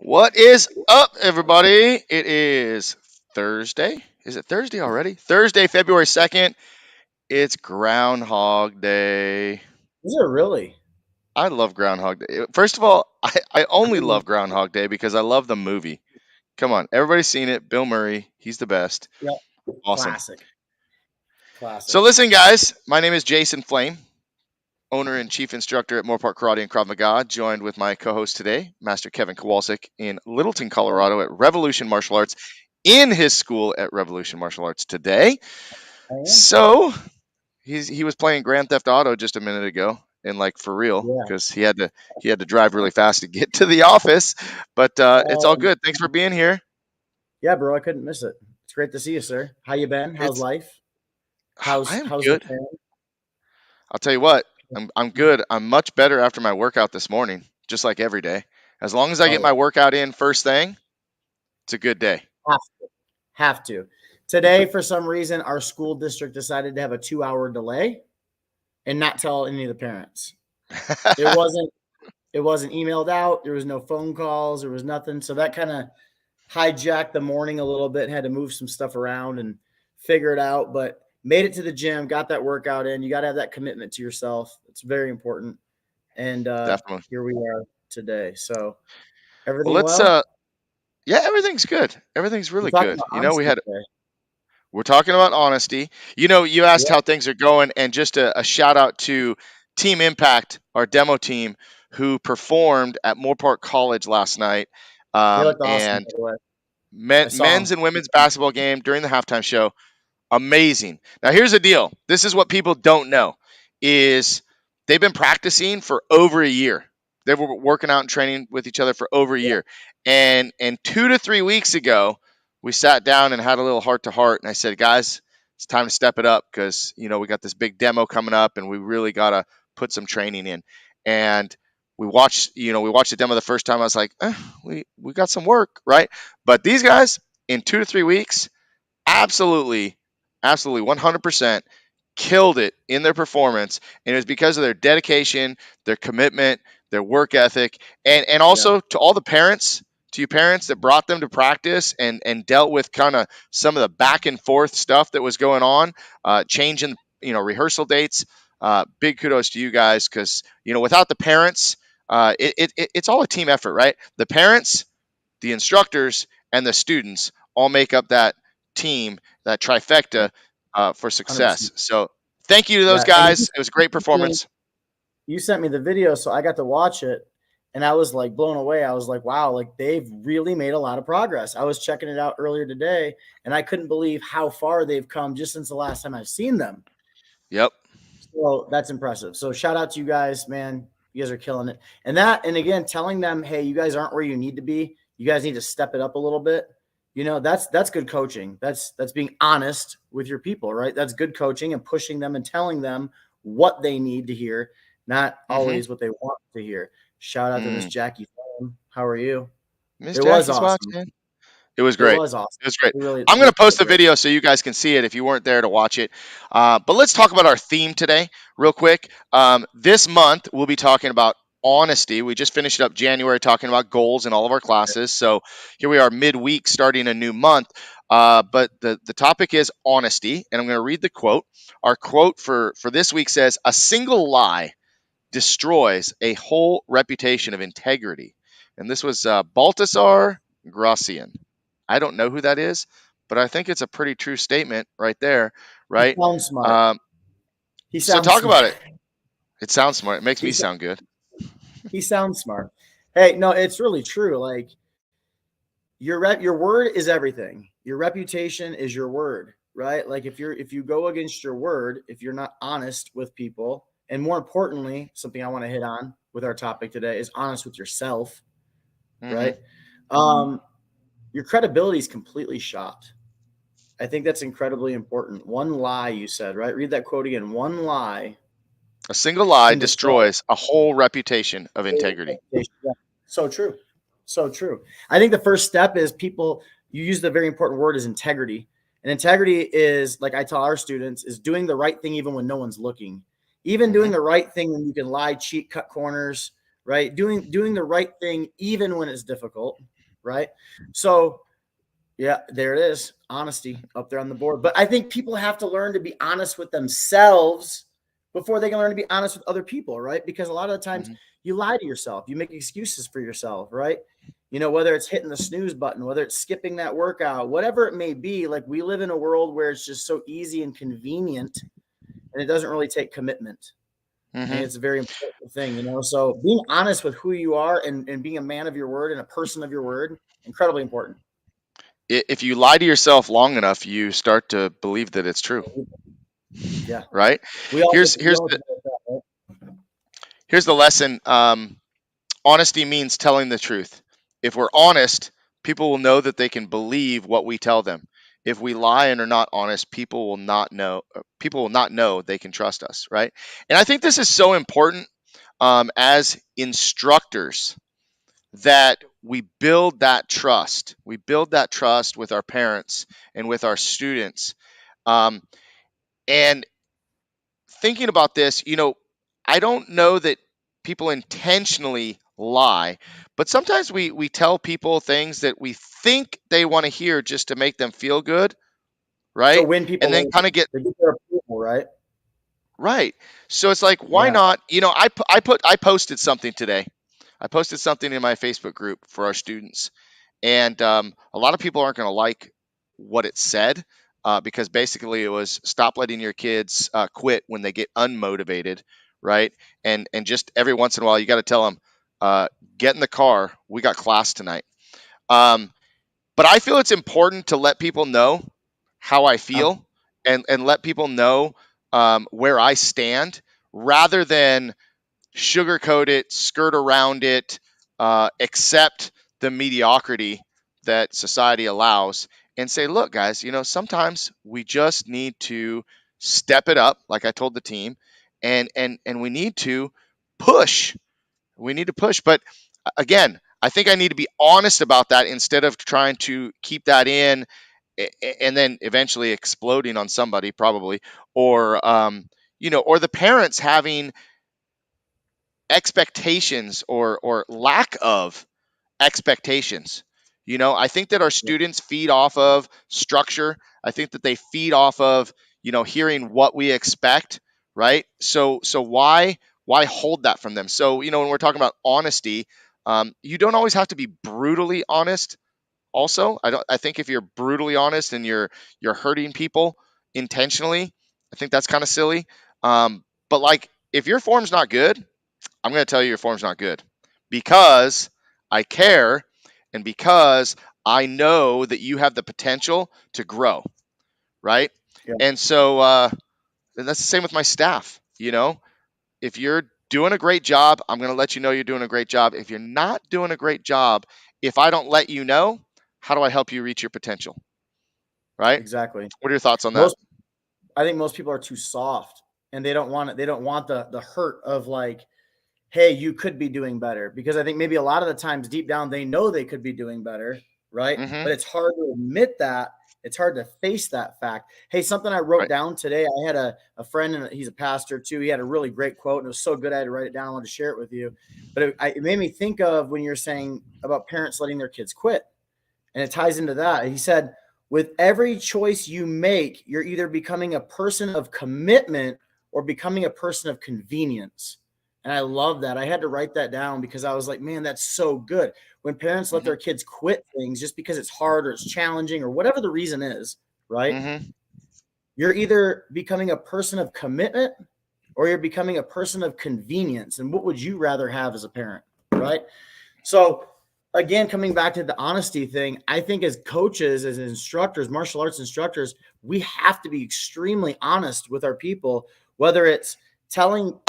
What is up, everybody? It is Thursday. Is it Thursday already? Thursday, February 2nd. It's Groundhog Day. Is it really? I love Groundhog Day. First of all, I I only mean, love Groundhog Day because I love the movie. Come on, everybody's seen it. Bill Murray, he's the best. yep. Awesome. Classic. So, Classic. listen, guys, my name is Jason Flame, owner and chief instructor at Moorpark Karate and Krav Maga, joined with my co host today, Master Kevin Kowalczik in Littleton, Colorado at Revolution Martial Arts, in his school at Revolution Martial Arts today. I am. So he was playing Grand Theft Auto just a minute ago, and like for real, Yeah. because he had to drive really fast to get to the office. But it's all Um, good. Thanks for being here. yeah, bro. I couldn't miss it. It's great to see you, sir. How you been? How's It's life? I How's am how's the good. family? I'll tell you what, I'm good. I'm much better after my workout this morning, just like every day. As long as I Oh get my yeah. workout in first thing, it's a good day. Have to. Have to. Today, for some reason, our school district decided to have a 2-hour delay and not tell any of the parents. It wasn't it wasn't emailed out. There was no phone calls. There was nothing. So that kind of hijacked the morning a little bit, had to move some stuff around and figure it out, but made it to the gym, got that workout in. You got to have that commitment to yourself. It's very important. And Definitely. here we are today. So Well, everything let's well? yeah, everything's good. Everything's We're really talking good. about honesty today. We're talking about honesty. You asked Yeah. how things are going, and just a shout out to Team Impact, our demo team, who performed at Moorpark College last night. They looked awesome, And by the way. I saw men's them. and women's basketball game during the halftime show. Amazing. Now here's the deal. This is what people don't know is they've been practicing for over a year. They were working out and training with each other for over a Yeah. year. And 2 to 3 weeks ago, we sat down and had a little heart to heart. And I said, guys, it's time to step it up because we got this big demo coming up, and we really gotta put some training in. And we watched the demo the first time. I was like, we got some work, right? But these guys in 2 to 3 weeks, absolutely, absolutely, 100% killed it in their performance, and it was because of their dedication, their commitment, their work ethic, and Yeah. also to all the parents, to you parents that brought them to practice and dealt with kind of some of the back and forth stuff that was going on, changing rehearsal dates. Big kudos to you guys because without the parents, it's all a team effort, right? The parents, the instructors, and the students all make up that team, that Yeah. trifecta for 100%. success. So thank you to those Yeah. And guys. It was a great you performance. you sent me the video, so I got to watch it, and I was like blown away. I was like, wow, like they've really made a lot of progress. I was checking it out earlier today, and I couldn't believe how far they've come just since the last time I've seen them. Yep. So that's impressive. So shout out to you guys, man. You guys are killing it. And again, telling them, hey, you guys aren't where you need to be. You guys need to step it up a little bit. That's good coaching. That's being honest with your people, right? That's good coaching and pushing them and telling them what they need to hear, not Mm-hmm. always what they want to hear. Shout out to Miss Mm. Jackie. How are you? Miss It was Jackie's awesome. watching. It was It great. was awesome. It was great. It really, I'm going really to post the great. video so you guys can see it if you weren't there to watch it. But let's talk about our theme today, real quick. This month, we'll be talking about honesty. We just finished up January talking about goals in all of our classes. So here we are midweek starting a new month. But the topic is honesty. And I'm going to read the quote. Our quote for this week says, "A single lie destroys a whole reputation of integrity." And this was Baltasar Gracian. I don't know who that is, but I think it's a pretty true statement right there, He right? sounds smart. Um, He so sounds talk smart. about it. It sounds smart. It makes He, me sound good. he sounds smart. Hey, no, it's really true. Like your word is everything. Your reputation is your word, right? Like if you go against your word, if you're not honest with people, and more importantly, something I want to hit on with our topic today is honest with yourself, Hmm. right? Um, your credibility is completely shot. I think that's incredibly important. One lie, you said, right? Read that quote again. One lie A single lie can destroy destroys a whole reputation of integrity. reputation. Yeah. So true. So true. I think the first step is you use the very important word is integrity. And integrity is, like I tell our students, is doing the right thing even when no one's looking. Even Hmm. doing the right thing when you can lie, cheat, cut corners, right? Doing the right thing even when it's difficult. right? So yeah, there it is. Honesty up there on the board. But I think people have to learn to be honest with themselves before they can learn to be honest with other people, right? Because a lot of the times Mm-hmm. you lie to yourself, you make excuses for yourself, right? Whether it's hitting the snooze button, whether it's skipping that workout, whatever it may be, like we live in a world where it's just so easy and convenient and it doesn't really take commitment. And Mm-hmm. it's a very important thing. So being honest with who you are and being a man of your word and a person of your word, incredibly important. If you lie to yourself long enough, you start to believe that it's true, Yeah. right? We all Here's we here's all the do that, right? here's the lesson. Honesty means telling the truth. If we're honest, people will know that they can believe what we tell them. If we lie and are not honest, people will not know. People will not know they can trust us, right? And I think this is so important as instructors that we build that trust. We build that trust with our parents and with our students. Um, and thinking about this, I don't know that people intentionally lie, but sometimes we tell people things that we think they want to hear just to make them feel good, To right? win And people then over, kind of get to get their approval, right? right. So it's like, why Yeah. not? I posted something today. I posted something in my Facebook group for our students, and a lot of people aren't going to like what it said because basically it was stop letting your kids quit when they get unmotivated, right? And just every once in a while you got to tell them, get in the car, we got class tonight. Um, but I feel it's important to let people know how I Um, feel and let people know where I stand rather than sugarcoat it, skirt around it, accept the mediocrity that society allows, and say, look, guys, sometimes we just need to step it up, like I told the team, and we need to push. We need to push. But again, I think I need to be honest about that instead of trying to keep that in and then eventually exploding on somebody, probably, or or the parents having expectations or lack of expectations. I think that our students feed off of structure. I think that they feed off of, hearing what we expect, right? So why hold that from them? So, when we're talking about honesty, you don't always have to be brutally honest. Also, I think if you're brutally honest and you're hurting people intentionally, I think that's kind of silly. But like if your form's not good, I'm going to tell you your form's not good because I care and because I know that you have the potential to grow, right? yeah, And so and that's the same with my staff. If you're doing a great job, I'm going to let you know you're doing a great job. If you're not doing a great job, if I don't let you know, how do I help you reach your potential, right? exactly. What are your thoughts on that? Most I think most people are too soft and they don't want it. They don't want the hurt of like, hey, you could be doing better. Because I think maybe a lot of the times deep down they know they could be doing better, right? Mm-hmm. But it's hard to admit that. It's hard to face that fact. Hey, something I wrote Right. down today. I had a friend, and he's a pastor too. He had a really great quote, and it was so good I had to write it down. I wanted to share it with you. But it made me think of when you're saying about parents letting their kids quit. And it ties into that. He said, with every choice you make, you're either becoming a person of commitment or becoming a person of convenience. And I love that. I had to write that down because I was like, man, that's so good. When parents let Mm-hmm. their kids quit things just because it's hard or it's challenging or whatever the reason is, right? Mm-hmm. You're either becoming a person of commitment or you're becoming a person of convenience. And what would you rather have as a parent, right? So again, coming back to the honesty thing, I think as coaches, as instructors, martial arts instructors, we have to be extremely honest with our people, whether it's telling,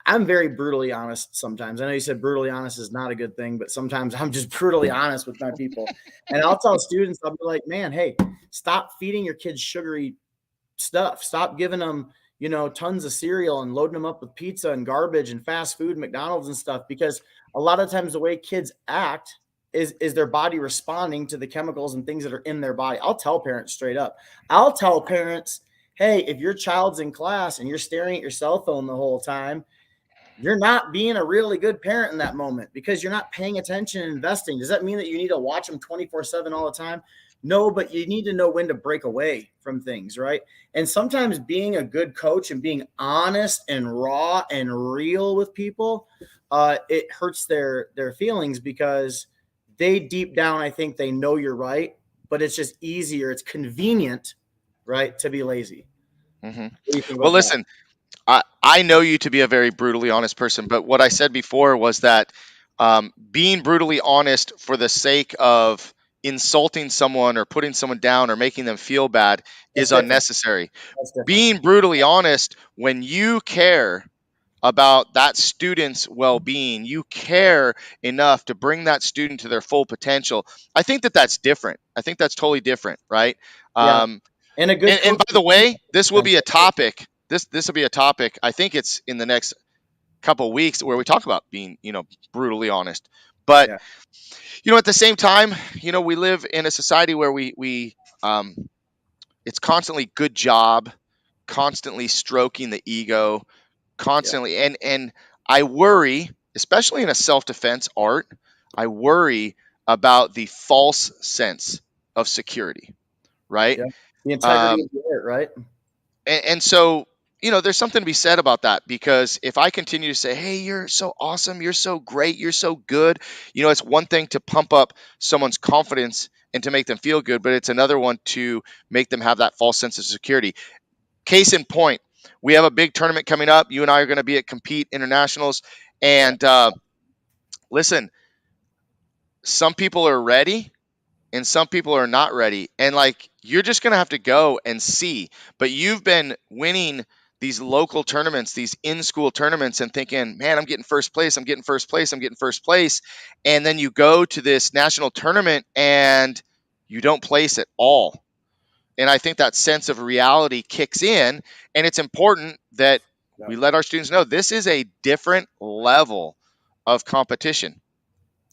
I'm very brutally honest sometimes. I know you said brutally honest is not a good thing, but sometimes I'm just brutally honest with my people. And I'll tell students, I'll be like, man, hey, stop feeding your kids sugary stuff. Stop giving them, tons of cereal and loading them up with pizza and garbage and fast food, McDonald's and stuff, because a lot of times the way kids act is their body responding to the chemicals and things that are in their body. I'll tell parents straight up. I'll tell parents, hey, if your child's in class and you're staring at your cell phone the whole time, you're not being a really good parent in that moment because you're not paying attention and investing. Does that mean that you need to watch them 24/7 all the time? No, but you need to know when to break away from things, right? And sometimes being a good coach and being honest and raw and real with people, it hurts their feelings because they deep down, I think they know you're right, but it's just easier. It's convenient, right, to be lazy. Hmm. What do you think Well, about that? listen, I know you to be a very brutally honest person, but what I said before was that being brutally honest for the sake of insulting someone or putting someone down or making them feel bad That's is different. unnecessary. That's different. Being brutally honest when you care about that student's well-being, you care enough to bring that student to their full potential. I think that that's different. I think that's totally different, right? Yeah. Um, And a good and coach. by the way, this will be a topic. This will be a topic. I think it's in the next couple of weeks where we talk about being, brutally honest. But Yeah. at the same time, we live in a society where we it's constantly good job, constantly stroking the ego, Yeah. constantly, and I worry, especially in a self-defense art, I worry about the false sense of security, right? Yeah. The integrity Um, of the art, right? and so there's something to be said about that, because if I continue to say, hey, you're so awesome, you're so great, you're so good, it's one thing to pump up someone's confidence and to make them feel good, but it's another one to make them have that false sense of security. Case in point, we have a big tournament coming up. You and I are going to be at Compete Internationals, Yeah. and listen, some people are ready and some people are not ready, and like, you're just going to have to go and see. But you've been winning these local tournaments, these in-school tournaments, and thinking, man, I'm getting first place, I'm getting first place, I'm getting first place, and then you go to this national tournament and you don't place at all. And I think that sense of reality kicks in, and it's important that Yeah. we let our students know this is a different level of competition.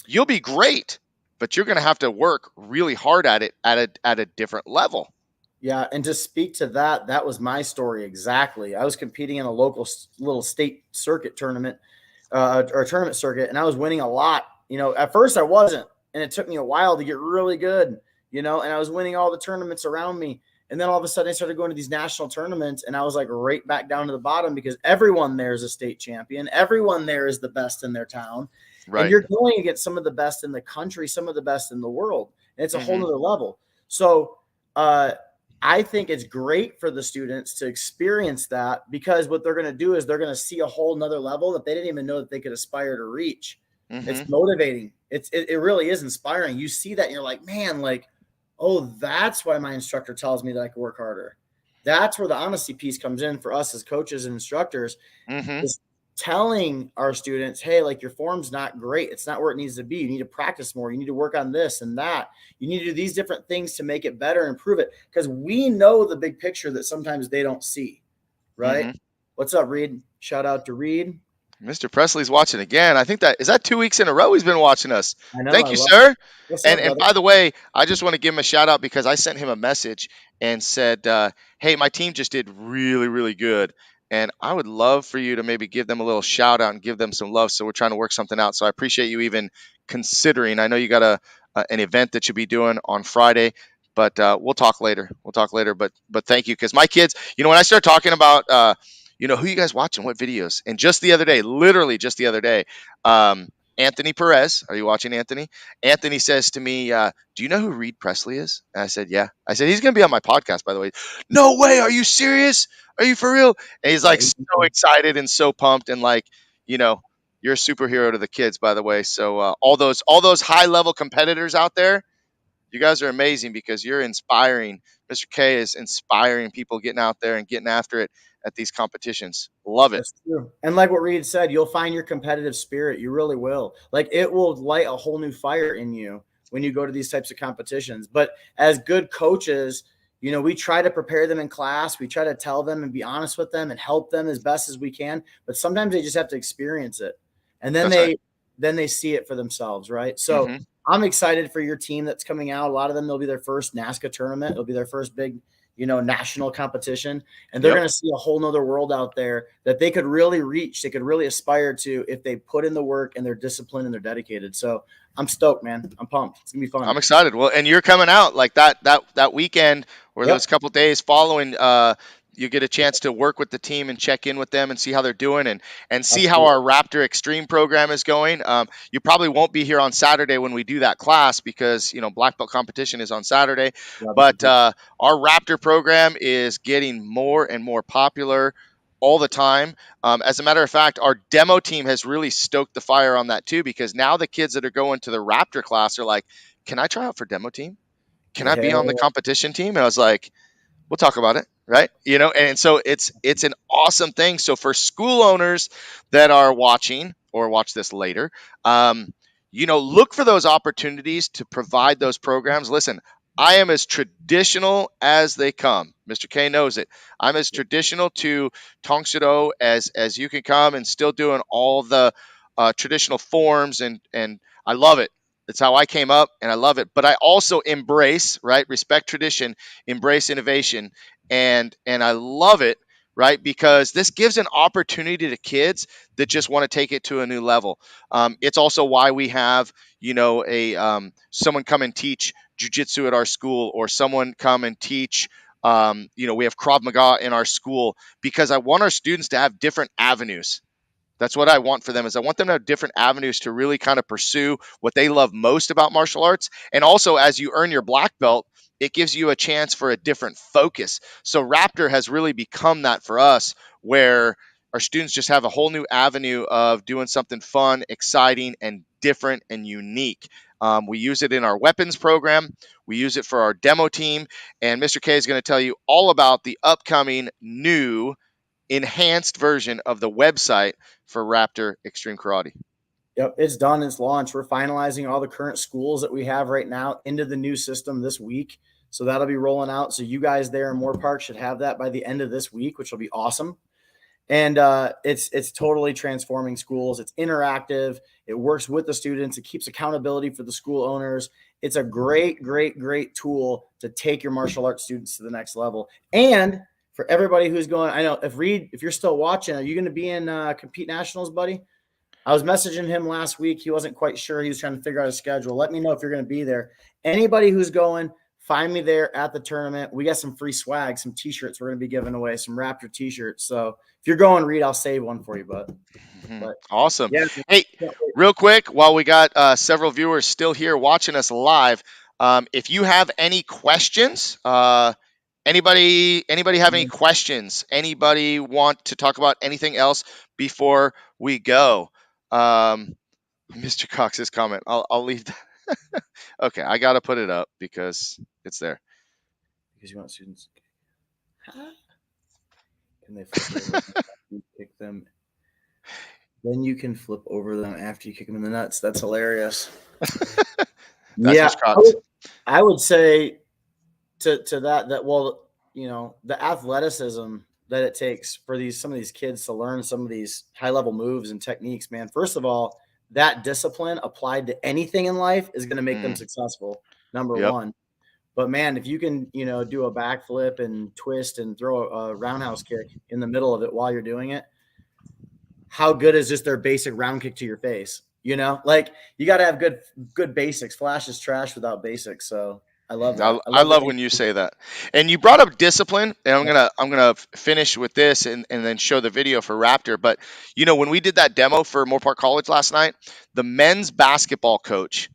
You'll be great, but you're going to have to work really hard at it at a different level. Yeah. And to speak to that, that was my story exactly. I was competing in a local little state circuit tournament, or tournament circuit, and I was winning a lot. At first I wasn't, and it took me a while to get really good, and I was winning all the tournaments around me. And then all of a sudden I started going to these national tournaments, and I was like right back down to the bottom because everyone there is a state champion. Everyone there is the best in their town. And Right. you're going against some of the best in the country, some of the best in the world. And it's a whole Hmm. nother level. So, uh, I think it's great for the students to experience that, because what they're going to do is they're going to see a whole nother level that they didn't even know that they could aspire to reach. It's Hmm. motivating. It really is inspiring. You see that and you're like, man, like, oh, that's why my instructor tells me that I can work harder. That's where the honesty piece comes in for us as coaches and instructors, Hmm. is telling our students, hey, like, your form's not great. It's not where it needs to be. You need to practice more. You need to work on this and that. You need to do these different things to make it better and improve it. Because we know the big picture that sometimes they don't see. Right. Hmm. What's up, Reed? Shout out to Reed. Mr. Presley's watching again. I think that 2 weeks in a row he's been watching us. I know. Thank I you, love sir. it. What's And up, and brother? by the way, I just want to give him a shout out because I sent him a message and said, "Hey, my team just did really, really good, and I would love for you to maybe give them a little shout out and give them some love." So we're trying to work something out. So I appreciate you even considering. I know you got an event that you'll be doing on Friday, but we'll talk later. We'll talk later. But thank you, because my kids, when I start talking about who you guys watching, what videos, and just the other day, literally just the other day, Anthony Perez, are you watching Anthony? Anthony says to me, do you know who Reed Presley is? And I said, yeah. I said, he's going to be on my podcast, by the way. No way. Are you serious? Are you for real? And he's like so excited and so pumped, and like, you know, you're a superhero to the kids, by the way. So all those high level competitors out there, you guys are amazing because you're inspiring. Mr. K is inspiring people getting out there and getting after it at these competitions. Love it. That's true. And like what Reed said, you'll find your competitive spirit. You really will. Like, it will light a whole new fire in you when you go to these types of competitions. But as good coaches, we try to prepare them in class. We try to tell them and be honest with them and help them as best as we can. But sometimes they just have to experience it. And then That's right. they see it for themselves, right? So Hmm. I'm excited for your team that's coming out. A lot of them, they'll be their first NASCA tournament. It'll be their first big, national competition, and they're Yep. going to see a whole nother world out there that they could really reach, they could really aspire to if they put in the work and they're disciplined and they're dedicated. So I'm stoked, man. I'm pumped. It's gonna be fun. I'm excited. Well, and you're coming out like that weekend or those Yep, couple days following. You get a chance to work with the team and check in with them and see how they're doing and see how absolutely. our Raptor Extreme program is going. You probably won't be here on Saturday when we do that class because black belt competition is on Saturday. Yeah, But our Raptor program is getting more and more popular all the time. As a matter of fact, our demo team has really stoked the fire on that too because now the kids that are going to the Raptor class are like, can I try out for demo team? Can I be Yeah. on the competition team? And I was like, we'll talk about it, right? And so it's an awesome thing. So for school owners that are watching or watch this later, look for those opportunities to provide those programs. Listen, I am as traditional as they come. Mr. K knows it. I'm as traditional to Tongsudo as you can come, and still doing all the traditional forms, and I love it. It's how I came up, and I love it. But I also embrace, right, respect tradition, embrace innovation, and I love it, right, because this gives an opportunity to kids that just want to take it to a new level. It's also why we have a someone come and teach jujitsu at our school, or someone come and teach. We have Krav Maga in our school because I want our students to have different avenues. That's what I want for them, is I want them to have different avenues to really kind of pursue what they love most about martial arts. And also, as you earn your black belt, it gives you a chance for a different focus. So Raptor has really become that for us, where our students just have a whole new avenue of doing something fun, exciting, and different and unique. We use it in our weapons program. We use it for our demo team. And Mr. K is going to tell you all about the upcoming new enhanced version of the website for Raptor Extreme Karate. Yep, it's done. It's launched. We're finalizing all the current schools that we have right now into the new system this week. So that'll be rolling out. So you guys there in Moorpark should have that by the end of this week, which will be awesome. And it's totally transforming schools. It's interactive. It works with the students. It keeps accountability for the school owners. It's a great, great, great tool to take your martial arts students to the next level. And for everybody who's going, I know if you're still watching, are you going to be in Compete Nationals, buddy? I was messaging him last week. He wasn't quite sure. He was trying to figure out his schedule. Let me know if you're going to be there. Anybody who's going, find me there at the tournament. We got some free swag, some t-shirts we're going to be giving away, some Raptor t-shirts. So if you're going, Reed, I'll save one for you, but Awesome. yeah. Hey, real quick, while we got several viewers still here watching us live, if you have any questions, anybody have any questions? Anybody want to talk about anything else before we go? Mr. Cox's comment. I'll leave that. Okay, I gotta put it up because it's there. Because you want students. Can they flip over after you kick them? Then you can flip over them after you kick them in the nuts. That's hilarious. That's Yeah, Mr. Cox. I would say to that well, the athleticism that it takes for some of these kids to learn some of these high level moves and techniques, man. First of all, that discipline applied to anything in life is going to make them successful. Number Yep. one. But man, if you can, do a backflip and twist and throw a roundhouse kick in the middle of it while you're doing it, how good is just their basic round kick to your face? Like you got to have good basics. Flash is trash without basics. So I love that. I I love the love thing. when you say that. And you brought up discipline, and I'm gonna finish with this and then show the video for Raptor. But when we did that demo for Moorpark College last night, the men's basketball coach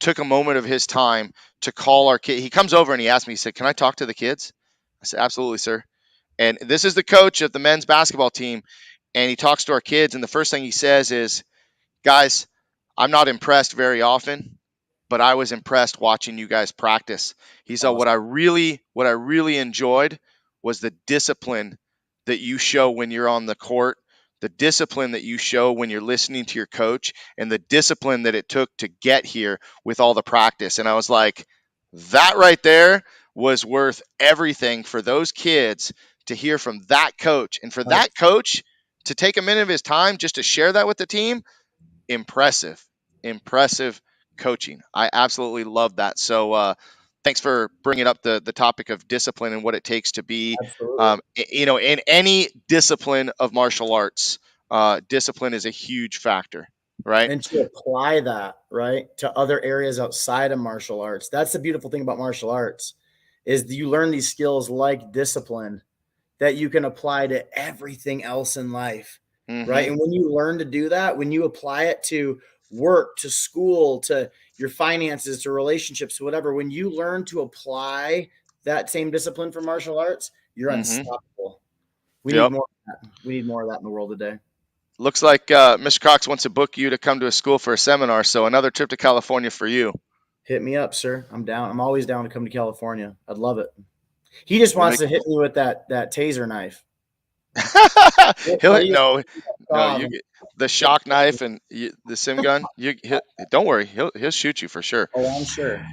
took a moment of his time to call our kid. He comes over and he asked me, he said, "Can I talk to the kids?" I said, "Absolutely, sir." And this is the coach of the men's basketball team, and he talks to our kids, and the first thing he says is, "Guys, I'm not impressed very often, but I was impressed watching you guys practice." He said, Awesome. what I really enjoyed was the discipline that you show when you're on the court, the discipline that you show when you're listening to your coach, and the discipline that it took to get here with all the practice." And I was like, that right there was worth everything for those kids to hear from that coach, and for that coach to take a minute of his time just to share that with the team. Impressive, impressive coaching. I absolutely love that. So thanks for bringing up the topic of discipline and what it takes to be, Absolutely. in any discipline of martial arts. Discipline is a huge factor, right? And to apply that, right, to other areas outside of martial arts. That's the beautiful thing about martial arts is you learn these skills like discipline that you can apply to everything else in life, right? Mm-hmm. And when you learn to do that, when you apply it to work, to school, to your finances, to relationships, to whatever, when you learn to apply that same discipline for martial arts, you're Mm-hmm. unstoppable. We need Yep. more of that. We need more of that in the world today. Looks like Mr. Cox wants to book you to come to a school for a seminar. So another trip to California for you. Hit me up, sir. I'm down. I'm always down to come to California. I'd love it. He just We'll wants make. to hit me with that taser knife. No, you get the shock knife and the sim gun. Don't worry, he'll shoot you for sure. Oh, I'm sure.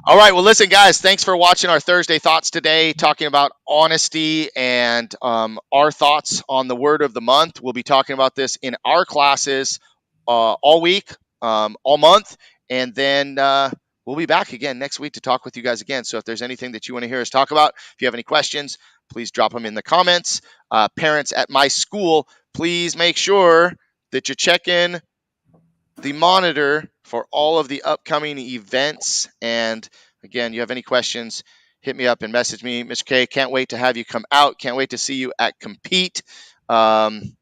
All right, well, listen, guys, thanks for watching our Thursday thoughts today, talking about honesty and our thoughts on the word of the month. We'll be talking about this in our classes all week, all month, and then we'll be back again next week to talk with you guys again. So if there's anything that you want to hear us talk about, if you have any questions, please drop them in the comments. Parents at my school, please make sure that you check in the monitor for all of the upcoming events. And again, you have any questions, hit me up and message me. Mr. K, can't wait to have you come out. Can't wait to see you at Compete. It's going And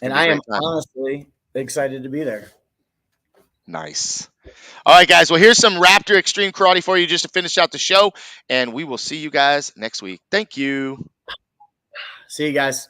to be a I am great time. honestly excited to be there. Nice. All right, guys. Well, here's some Raptor Extreme Karate for you just to finish out the show. And we will see you guys next week. Thank you. See you guys.